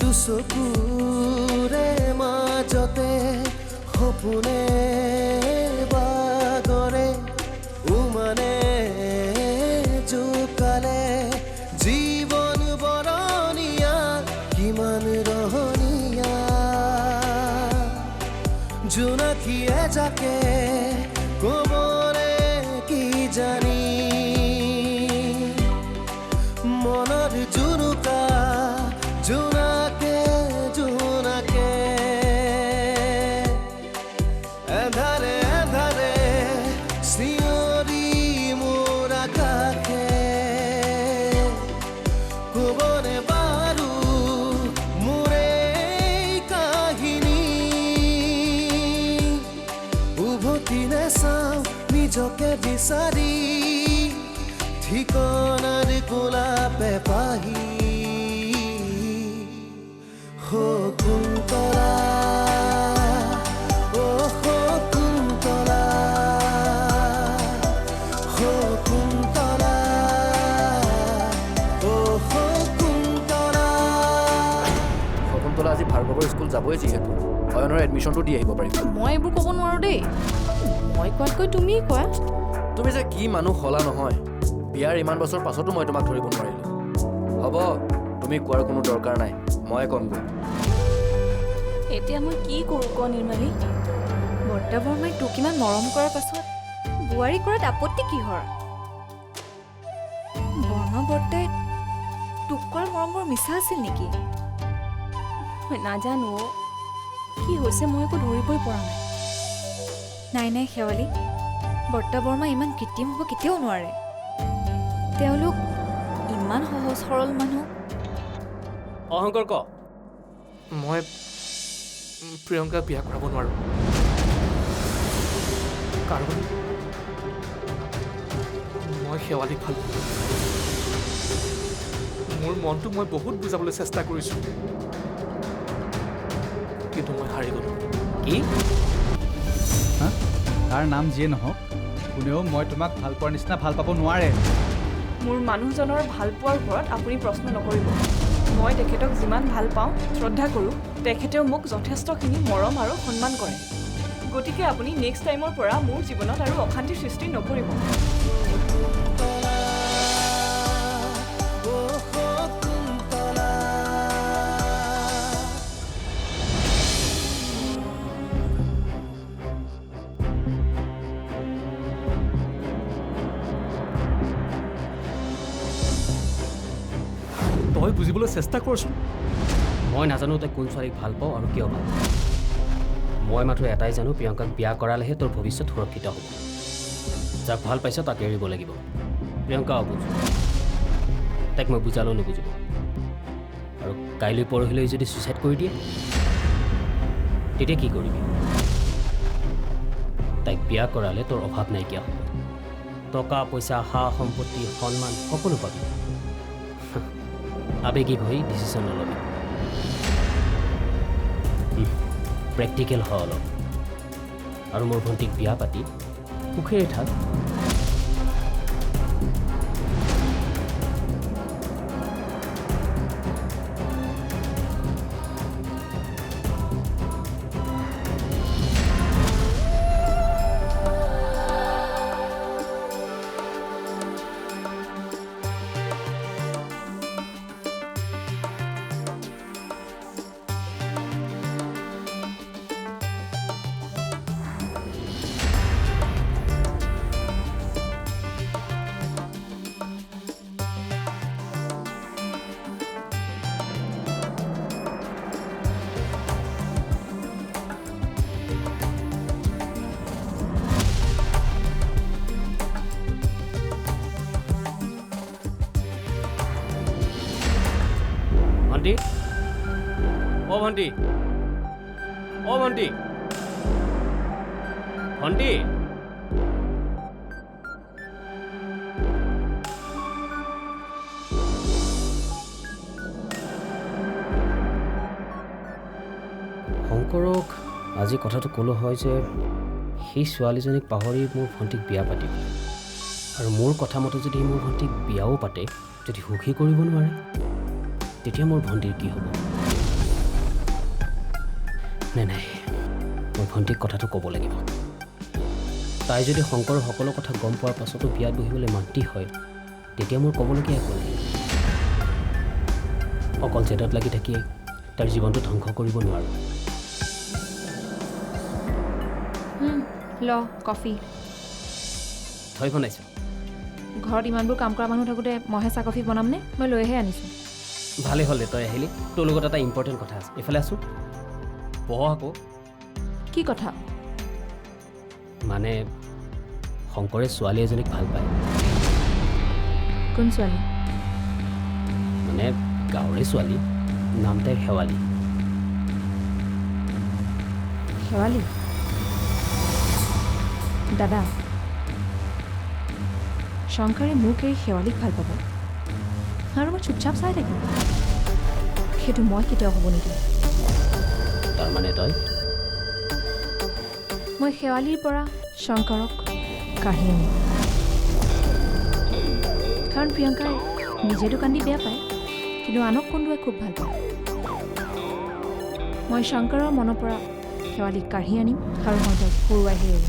দুচকুৰে মাজতে সপোনে বাগৰে উমানে জোকালে জীৱন বৰণীয়া কিমান ৰহণীয়া জোনাকীয়ে যাকে কবৰে কি জানি মনৰ জুনুকা জোনাকে জোনাকে এধাৰে এধাৰে চিঞৰি মোৰ আকাশে কবনে বাৰু মোৰে কাহিনী উভতি নাচাওঁ নিজকে বিচাৰি ঠিকনাৰ গোলাপে পাহি শকুন্তলা অ শকুন্তলা শকুন্তলা অ শকুন্তলা শকুন্তলা আজি ভাৰ্গৱৰ স্কুল যাবই যিহেতু অয়নৰ এডমিশ্যনটো দি আহিব পাৰিব মই এইবোৰ ক'ব নোৱাৰো দেই মই কোৱাতকৈ তুমি কোৱা তুমি যে কি মানুহ হলা নহয় বিয়াৰ ইমান বছৰ পাছতো মই তোমাক ধৰিব নোৱাৰিলোঁ হ'ব তুমি কোৱাৰ কোনো দৰকাৰ নাই মই কমগৈ এতিয়া মই কি কৰোঁ ক নিৰ্মালী বৰ্তা বৰ্মাই তোক ইমান মৰম কৰাৰ পাছত বোৱাৰী কৰাত আপত্তি কিহৰ বৰ্মা বৰ্তাই তোক কৰাৰ মৰমৰ মিছা আছিল নেকি নাজানো কি হৈছে মই একো ধৰিবই পৰা নাই নাই শেৱালী বৰ্তা বৰ্মা ইমান কৃত্ৰিম হ'ব কেতিয়াও নোৱাৰে তেওঁলোক ইমান সহজ সৰল মানুহ অহংকৰ ক মই প্ৰিয়ংকাক বিয়া কৰাব নোৱাৰোঁ কাৰণ মই শেৱালীক ভাল পাওঁ মোৰ মনটো মই বহুত বুজাবলৈ চেষ্টা কৰিছোঁ কিন্তু মই হাৰি গ'লোঁ কি তাৰ নাম যিয়ে নহওক কোনেও মই তোমাক ভাল পোৱাৰ নিচিনা ভাল পাব নোৱাৰে মোৰ মানুহজনৰ ভাল পোৱাৰ ওপৰত আপুনি প্ৰশ্ন নকৰিব মই তেখেতক যিমান ভাল পাওঁ শ্ৰদ্ধা কৰোঁ তেখেতেও মোক যথেষ্টখিনি মৰম আৰু সন্মান কৰে গতিকে আপুনি নেক্সট টাইমৰ পৰা মোৰ জীৱনত আৰু অশান্তিৰ সৃষ্টি নকৰিব তই বুজিবলৈ চেষ্টা কৰচোন মই নাজানো তই কোন ছোৱালীক ভাল পাওঁ আৰু কিয় ভাল পাওঁ মই মাথো এটাই জানো প্ৰিয়ংকাক বিয়া কৰালেহে তোৰ ভৱিষ্যত সুৰক্ষিত হ'ব যাক ভাল পাইছ তাক এৰিব লাগিব প্ৰিয়ংকা অবুজ তাইক মই বুজালেও নুবুজিব আৰু কাইলৈ পৰহিলৈ যদি ছুইচাইড কৰি দিয়ে তেতিয়া কি কৰিবি তাইক বিয়া কৰালে তোৰ অভাৱ নাইকিয়া হ'ব টকা পইচা সা সম্পত্তি সন্মান সকলো পাবি আবেগিক হৈ ডিচিশ্যন নলবি প্ৰেক্টিকেল হ অলপ আৰু মোৰ ভণ্টিক বিয়া পাতি সুখেৰে থাক ভণ্টি অ ভণ্টি অ ভণ্টি ভণ্টি শংকৰক আজি কথাটো ক'লো হয় যে সেই ছোৱালীজনীক পাহৰি মোৰ ভণ্টিক বিয়া পাতিব আৰু মোৰ কথা মতে যদি মোৰ ভণ্টিক বিয়াও পাতে যদি সুখী কৰিব নোৱাৰে তেতিয়া মোৰ ভণ্টিৰ কি হ'ব নাই মই ভণ্টিক কথাটো ক'ব লাগিব। তাই যদি শংকৰৰ সকলো কথা গম পোৱাৰ পাছতো বিয়াত বহিবলৈ মান্তি হয় তেতিয়া মোৰ ক'বলগীয়া একো নাই। অকল জেদত লাগি থাকি তাৰ জীৱনটো ধ্বংস কৰিব নোৱাৰোঁ। ল কফি। তই বনাইছোঁ? ঘৰত ইমানবোৰ কাম কৰা মানুহ থাকোঁতে মইহে চাহ কফি বনামনে? মই লৈহে আনিছোঁ। ভালেই হ'লে তই আহিলি। তোৰ লগত এটা ইম্পৰ্টেণ্ট কথা আছে। এইফালে আছোঁ, বহ আকৌ। কি কথা? মানে শংকৰে ছোৱালী এজনীক ভাল পায়। কোন ছোৱালী? মানে গাঁৱৰে ছোৱালী, নাম তাইৰ শেৱালী। শেৱালী? দাদা, শংকৰে মোক এই শেৱালীক ভাল পাব আৰু মই চুপচাপ চাই থাকিম? সেইটো মই কেতিয়াও হ'ব নিদিওঁ। তাৰমানে তই মই শেৱালীৰ পৰা শংকৰক কাঢ়ি আনিম। কাৰণ প্ৰিয়ংকাই নিজেতো কান্দি বেয়া পায়, কিন্তু আনক কন্দুৱাই খুব ভাল পায়। মই শংকৰৰ মনৰ পৰা শেৱালীক কাঢ়ি আনিম আৰু মই তাইক হৰুৱাইহে এৰিম।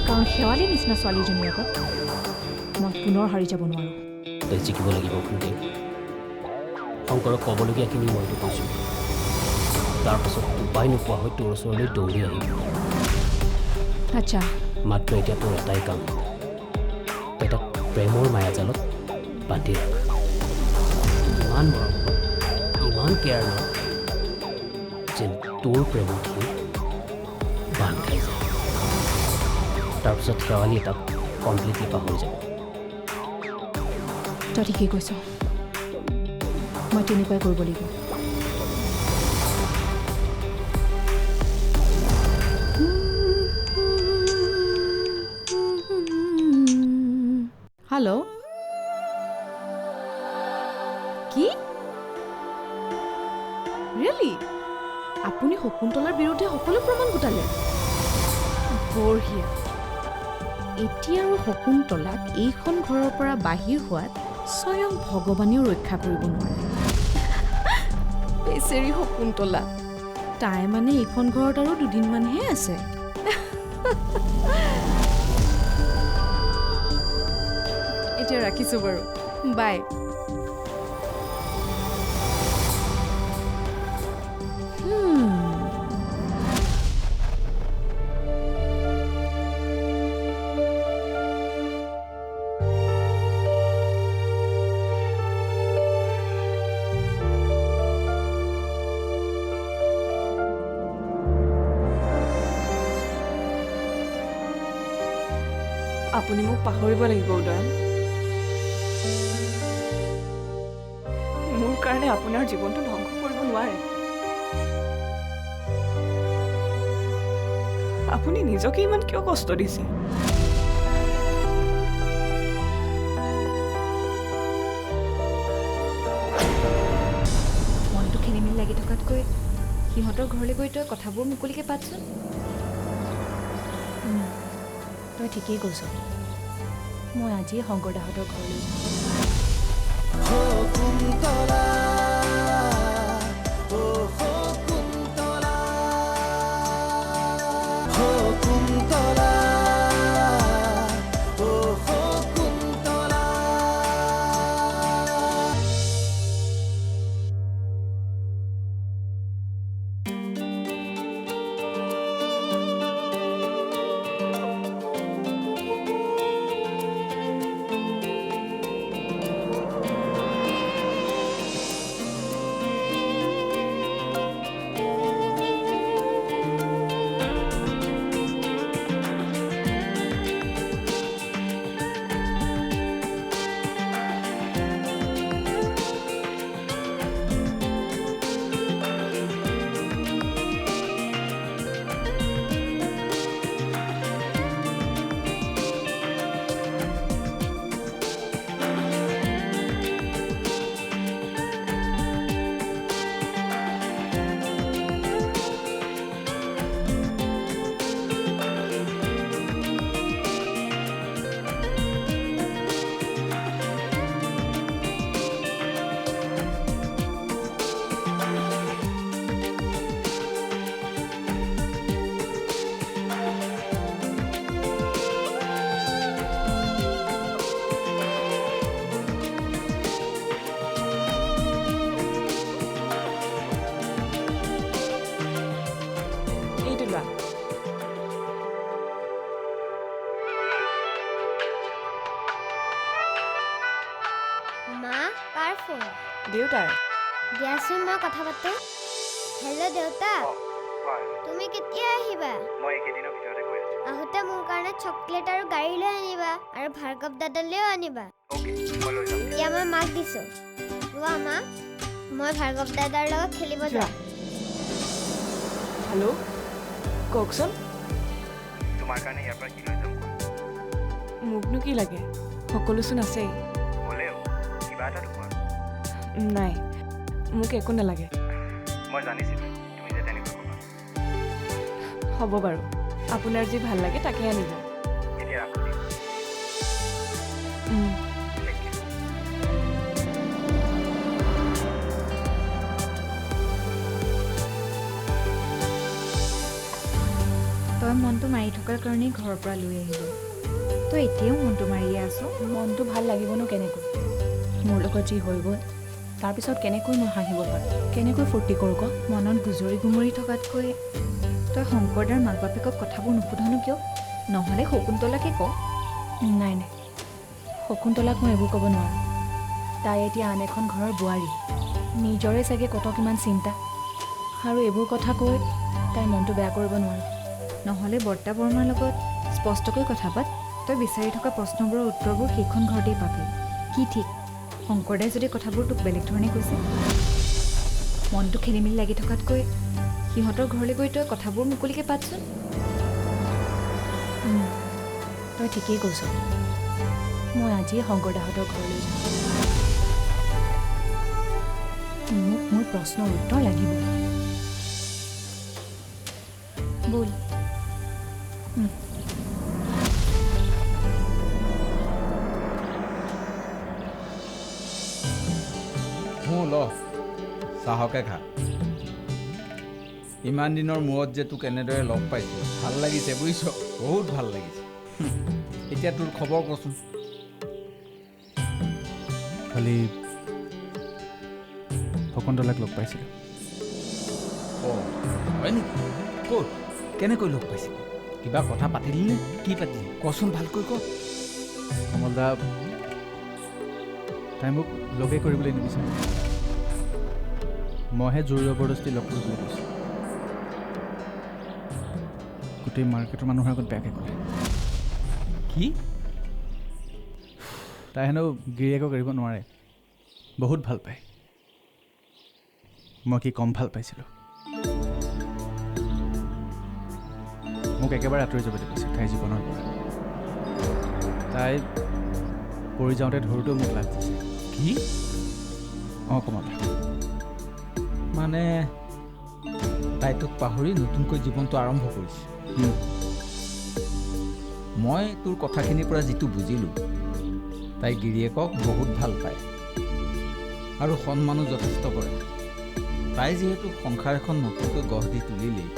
কাৰণ শেৱালীৰ নিচিনা ছোৱালীজনীৰ আগত মই পুনৰ হাৰি যাব নোৱাৰোঁ। তই জিকিব লাগিব ভণ্টি। শংকৰক ক'বলগীয়াখিনি মইতো কৈছোঁ। তাৰপাছত উপায় নোপোৱা হৈ তোৰ ওচৰলৈ দৌৰি আহিব। আচ্ছা, মাত্ৰ এতিয়া তোৰ এটাই কাম, তই তাক প্ৰেমৰ মায়াজালত বান্ধি ৰাখ। ইমান মৰম কৰ, ইমান কেয়াৰ ল যেন তোৰ প্ৰেমত সি বান্ধ খাই যায়। তাৰপিছত শেৱালীয়ে তাক কমপ্লিটলি পাহৰি যাব। তই ঠিকেই কৈছ, মই তেনেকুৱাই কৰিব লাগিব। হেল্ল', কি ৰিয়েলি? আপুনি শকুন্তলাৰ বিৰুদ্ধে সকলো প্ৰমাণ গোটালে? বঢ়িয়া। এতিয়া আৰু শকুন্তলাক এইখন ঘৰৰ পৰা বাহিৰ হোৱাত স্বয়ং ভগৱানেও ৰক্ষা কৰিব নোৱাৰে। বেচেৰি শকুন্তলা, তাই মানে এইখন ঘৰত আৰু দুদিনমানহে আছে। এতিয়া ৰাখিছোঁ বাৰু, বাই। আপুনি মোক পাহৰিব লাগিব উদয়ন। মোৰ কাৰণে আপোনাৰ জীৱনটো ধ্বংস কৰিব নোৱাৰে। আপুনি নিজকে ইমান কিয় কষ্ট দিছে? মনটো খেলিমেলি লাগি থকাতকৈ সিহঁতৰ ঘৰলৈ গৈ তই কথাবোৰ মুকলিকৈ পাতচোন। তই ঠিকেই কৈছ, মই আজিয়ে শংকৰদাহঁতৰ ঘৰলৈ যাম। শকুন্তলা ও শকুন্তলা শকুন্তলা ও শকুন্তলা দেউতাৰ দিয়াচোন মই কথা পাতো হেল্ল' দেউতা তুমি কেতিয়া আহিবা মই একেদিনৰ ভিতৰতে গৈ আছোঁ। আহোঁতে মোৰ কাৰণে চকলেট আৰু গাড়ী লৈ আনিবা আৰু ভাৰ্গৱ দাদালৈও আনিবা এতিয়া মই মাক দিছোঁ লোৱা মা মই ভাৰ্গৱ দাদাৰ লগত খেলিব যাওঁ হেল্ল' কওকচোন তোমাৰ কাৰণে ইয়াৰ পৰা কি লৈ যাম? মোকনো কি লাগে সকলোচোন আছেই হ'লেও কিবা এটা কোৱা। নাই মোক একো নালাগে মই জানিছিলোঁ তুমি যে তেনেকৈ ক'বা। হ'ব বাৰু আপোনাৰ যি ভাল লাগে তাকে আনিব এতিয়া ৰাখোঁ দিয়া। Thank you. তই মনটো মাৰি থকাৰ কাৰণেই ঘৰৰ পৰা লৈ আহিলোঁ তই এতিয়াও মনটো মাৰিয়ে আছ মনটো ভাল লাগিবনো কেনেকৈ মোৰ লগত যি হৈ গ'ল তাৰপিছত কেনেকৈ মই হাঁহিব পাৰোঁ কেনেকৈ ফূৰ্তি কৰোঁ ক মনত গুজৰি গুমৰি থকাতকৈ তই শংকৰদাৰ মাক বাপেকক কথাবোৰ নুসুধনো কিয় নহ'লে শকুন্তলাকে ক নাই নাই শকুন্তলাক মই এইবোৰ ক'ব নোৱাৰোঁ তাই এতিয়া আন এখন ঘৰৰ বোৱাৰী নিজৰে চাগে কত কিমান চিন্তা আৰু এইবোৰ কথা কৈ তাইৰ মনটো বেয়া কৰিব নোৱাৰোঁ নহ'লে বৰ্তা বৰ্মাৰ লগত স্পষ্টকৈ কথা পাত তই বিচাৰি থকা প্ৰশ্নবোৰৰ উত্তৰবোৰ সেইখন ঘৰতেই পাবি কি ঠিক শংকৰদাই যদি কথাবোৰ তোক বেলেগ ধৰণে কৈছে মনটো খেলি মেলি লাগি থকাতকৈ সিহঁতৰ ঘৰলৈ গৈ তই কথাবোৰ মুকলিকৈ পাতচোন তই ঠিকেই কৈছ মই আজিয়ে শংকৰদাহঁতৰ ঘৰলৈ যাম মোক মোৰ প্ৰশ্নৰ উত্তৰ লাগিব ব'ল ল চাহকে খা ইমান দিনৰ মূৰত যে তোক এনেদৰে লগ পাইছোঁ ভাল লাগিছে বুজিছ বহুত ভাল লাগিছে এতিয়া তোৰ খবৰ কচোন খালি শকুন্তলাক লগ পাইছিলোঁ অঁ হয় নেকি ক'ত কেনেকৈ লগ পাইছিল কিবা কথা পাতিলি নে কি পাতিলি কচোন ভালকৈ ক কমলদা তাই মোক লগেই কৰিবলৈ নিবিচাৰে মইহে জোৰ জবৰদস্তি লগ কৰিবলৈ কৈছোঁ গোটেই মাৰ্কেটৰ মানুহৰ আগত বেয়াকৈ ক'লে কি তাই হেনো গিৰিয়েকক এৰিব নোৱাৰে বহুত ভাল পায় মই কি কম ভাল পাইছিলোঁ মোক একেবাৰে আঁতৰি যাবলৈ কৈছে তাইৰ জীৱনৰ পৰা তাই পৰি যাওঁতে ধৰোঁতেও মোক লাজ দিছে কি অঁ কমলা মানে তাই তোক পাহৰি নতুনকৈ জীৱনটো আৰম্ভ কৰিছে মই তোৰ কথাখিনিৰ পৰা যিটো বুজিলোঁ তাই গিৰিয়েকক বহুত ভাল পায় আৰু সন্মানো যথেষ্ট কৰে তাই যিহেতু সংসাৰ এখন নতুনকৈ গঢ় দি তুলিলেই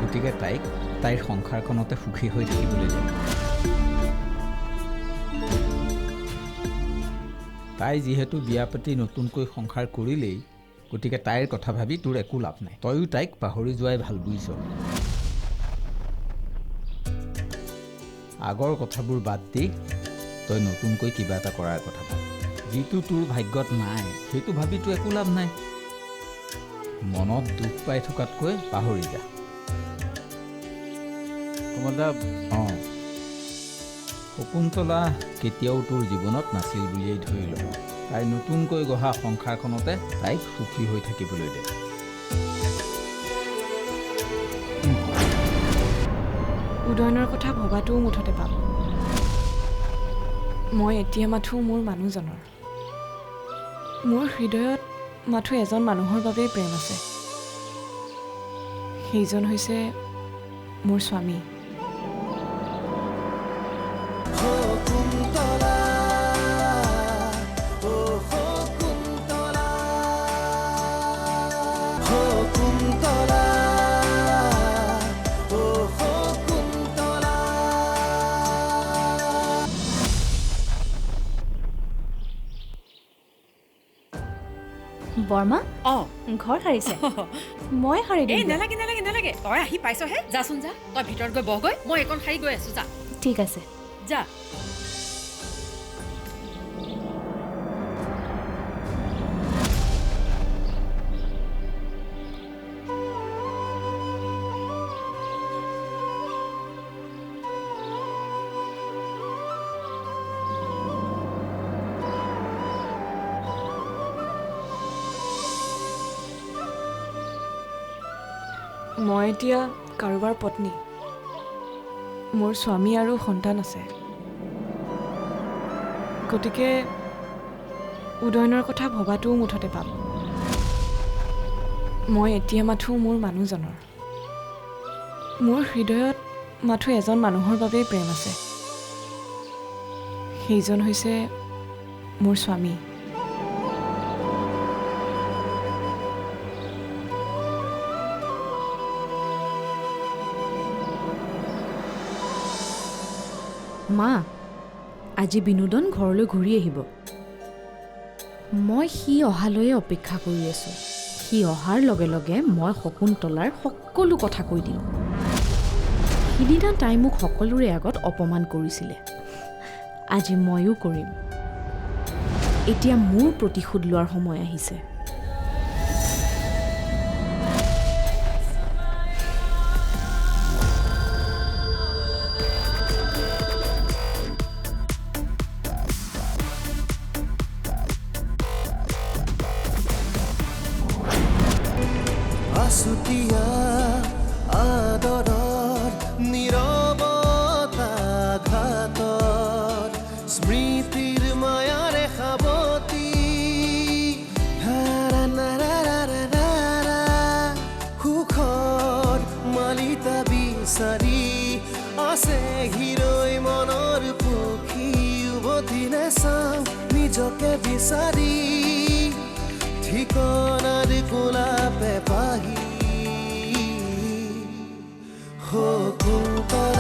গতিকে তাইক তাইৰ সংসাৰখনতে সুখী হৈ থাকিবলৈ দিয়ে তাই যিহেতু বিয়া পাতি নতুনকৈ সংসাৰ কৰিলেই গতিকে তাইৰ কথা ভাবি তোৰ একো লাভ নাই তয়ো তাইক পাহৰি যোৱাই ভাল বুজিছ আগৰ কথাবোৰ বাদ দি তই নতুনকৈ কিবা এটা কৰাৰ কথা ভাব যিটো তোৰ ভাগ্যত নাই সেইটো ভাবিতো একো লাভ নাই মনত দুখ পাই থকাতকৈ পাহৰি যা কমলদা অঁ শকুন্তলা কেতিয়াও তোৰ জীৱনত নাছিল বুলিয়েই ধৰি ল তাই নতুনকৈ গঢ়া সংসাৰখনতে তাইক সুখী হৈ থাকিবলৈ দে উদয়নৰ কথা ভবাটোও মুঠতে পাম মই এতিয়া মাথো মোৰ মানুহজনৰ মোৰ হৃদয়ত মাথো এজন মানুহৰ বাবেই প্ৰেম আছে সেইজন হৈছে মোৰ স্বামী শকুন্তলা ও শকুন্তলা শকুন্তলা ও শকুন্তলা বৰ্মা অঁ ঘৰ সাৰিছে মই সাৰি এই দিম নালাগে নালাগে নালাগে তই আহি পাইছহে যাচোন যা তই ভিতৰত গৈ বহগৈ মই এইকণ সাৰি গৈ আছো যা ঠিক আছে যা মই এতিয়া কাৰোবাৰ পত্নী মোৰ স্বামী আৰু সন্তান আছে গতিকে উদয়নৰ কথা ভবাটোও মুঠতে পাপ মই এতিয়া মাথো মোৰ মানুহজনৰ মোৰ হৃদয়ত মাথো এজন মানুহৰ বাবেই প্ৰেম আছে সেইজন হৈছে মোৰ স্বামী মা আজি বিনোদন ঘৰলৈ ঘূৰি আহিব মই সি অহালৈয়ে অপেক্ষা কৰি আছোঁ সি অহাৰ লগে লগে মই শকুন্তলাৰ সকলো কথা কৈ দিম সিদিনা তাই মোক সকলোৰে আগত অপমান কৰিছিলে আজি ময়ো কৰিম এতিয়া মোৰ প্ৰতিশোধ লোৱাৰ সময় আহিছে আছুতীয়া আদৰৰ নীৰৱতা ঘাতৰ স্মৃতিৰ মায়াৰে সাৱতি সুখৰ মালিতা বিচাৰি আছে হিৰৈ মনৰ পক্ষী উভতি নাচাওঁ নিজকে বিচাৰি ঠিকনাৰ গোলাপে পাহি শকুন্তলা